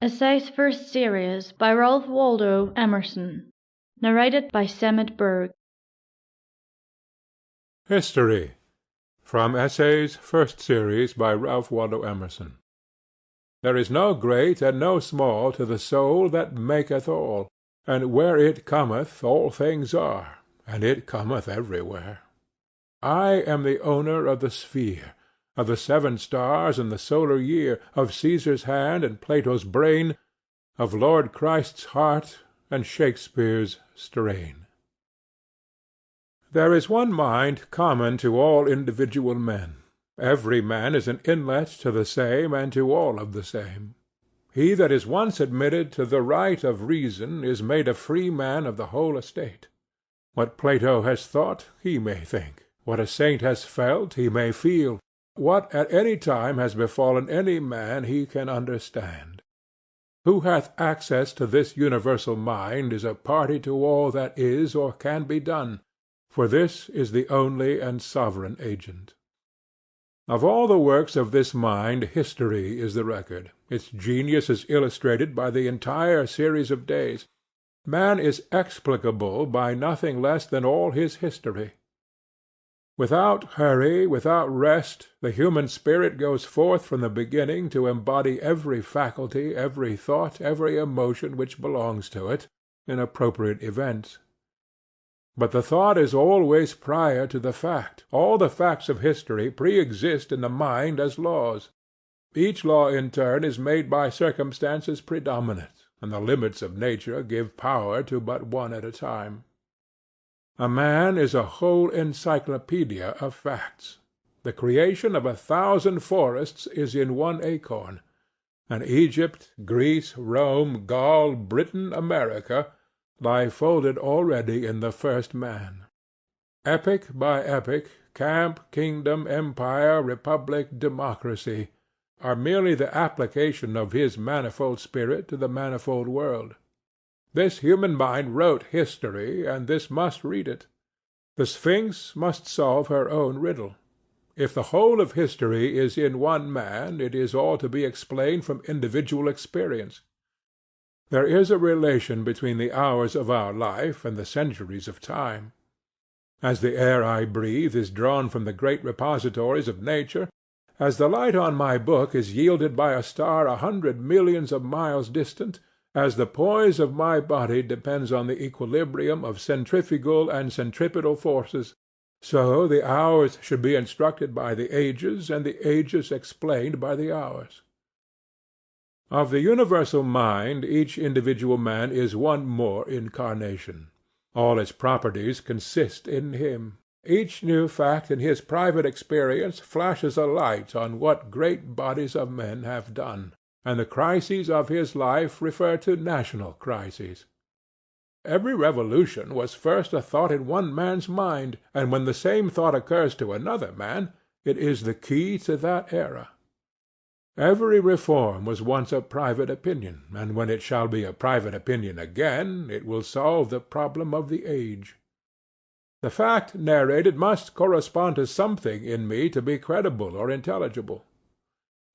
Essays First Series by Ralph Waldo Emerson. Narrated by Samet Burke. History. From Essays First Series by Ralph Waldo Emerson. There is no great and no small to the soul that maketh all, and where it cometh all things are, and it cometh everywhere. I am the owner of the sphere, of the 7 stars and the solar year, of Caesar's hand and Plato's brain, of Lord Christ's heart and Shakespeare's strain. There is one mind common to all individual men. Every man is an inlet to the same and to all of the same. He that is once admitted to the right of reason is made a free man of the whole estate. What Plato has thought, he may think. What a saint has felt, he may feel. What at any time has befallen any man, he can understand. Who hath access to this universal mind is a party to all that is or can be done, for this is the only and sovereign agent. Of all the works of this mind history is the record. Its genius is illustrated by the entire series of days. Man is explicable by nothing less than all his history. Without hurry, without rest, the human spirit goes forth from the beginning to embody every faculty, every thought, every emotion which belongs to it, in appropriate events. But the thought is always prior to the fact. All the facts of history pre-exist in the mind as laws. Each law in turn is made by circumstances predominant, and the limits of nature give power to but one at a time. A man is a whole encyclopedia of facts. The creation of 1,000 forests is in one acorn, and Egypt, Greece, Rome, Gaul, Britain, America, lie folded already in the first man. Epoch by epoch, camp, kingdom, empire, republic, democracy, are merely the application of his manifold spirit to the manifold world. This human mind wrote history, and this must read it. The Sphinx must solve her own riddle. If the whole of history is in one man, it is all to be explained from individual experience. There is a relation between the hours of our life and the centuries of time. As the air I breathe is drawn from the great repositories of nature, as the light on my book is yielded by a star 100 millions of miles distant, as the poise of my body depends on the equilibrium of centrifugal and centripetal forces, so the hours should be instructed by the ages, and the ages explained by the hours. Of the universal mind each individual man is one more incarnation. All its properties consist in him. Each new fact in his private experience flashes a light on what great bodies of men have done, and the crises of his life refer to national crises. Every revolution was first a thought in one man's mind, and when the same thought occurs to another man, it is the key to that era. Every reform was once a private opinion, and when it shall be a private opinion again, it will solve the problem of the age. The fact narrated must correspond to something in me to be credible or intelligible.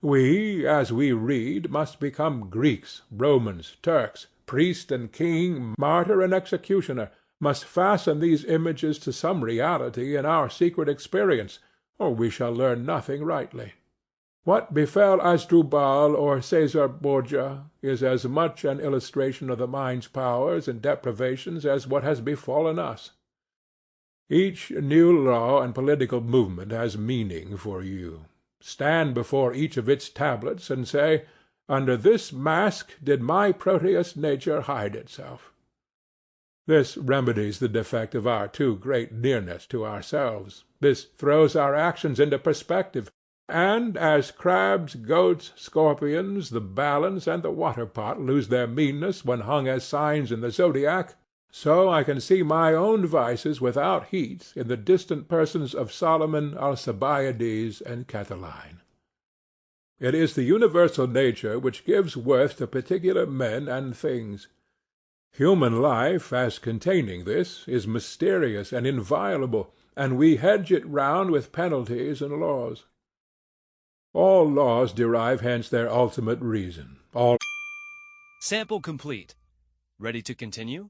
We, as we read, must become Greeks, Romans, Turks, priest and king, martyr and executioner, must fasten these images to some reality in our secret experience, or we shall learn nothing rightly. What befell Asdrubal or Caesar Borgia is as much an illustration of the mind's powers and deprivations as what has befallen us. Each new law and political movement has meaning for you. Stand before each of its tablets and say, "Under this mask did my Proteus nature hide itself." This remedies the defect of our too great nearness to ourselves. This throws our actions into perspective, and as crabs, goats, scorpions, the balance, and the water-pot lose their meanness when hung as signs in the zodiac, so I can see my own vices without heat in the distant persons of Solomon, Alcibiades, and Catiline. It is the universal nature which gives worth to particular men and things. Human life, as containing this, is mysterious and inviolable, and we hedge it round with penalties and laws. All laws derive hence their ultimate reason. All Sample complete. Ready to continue?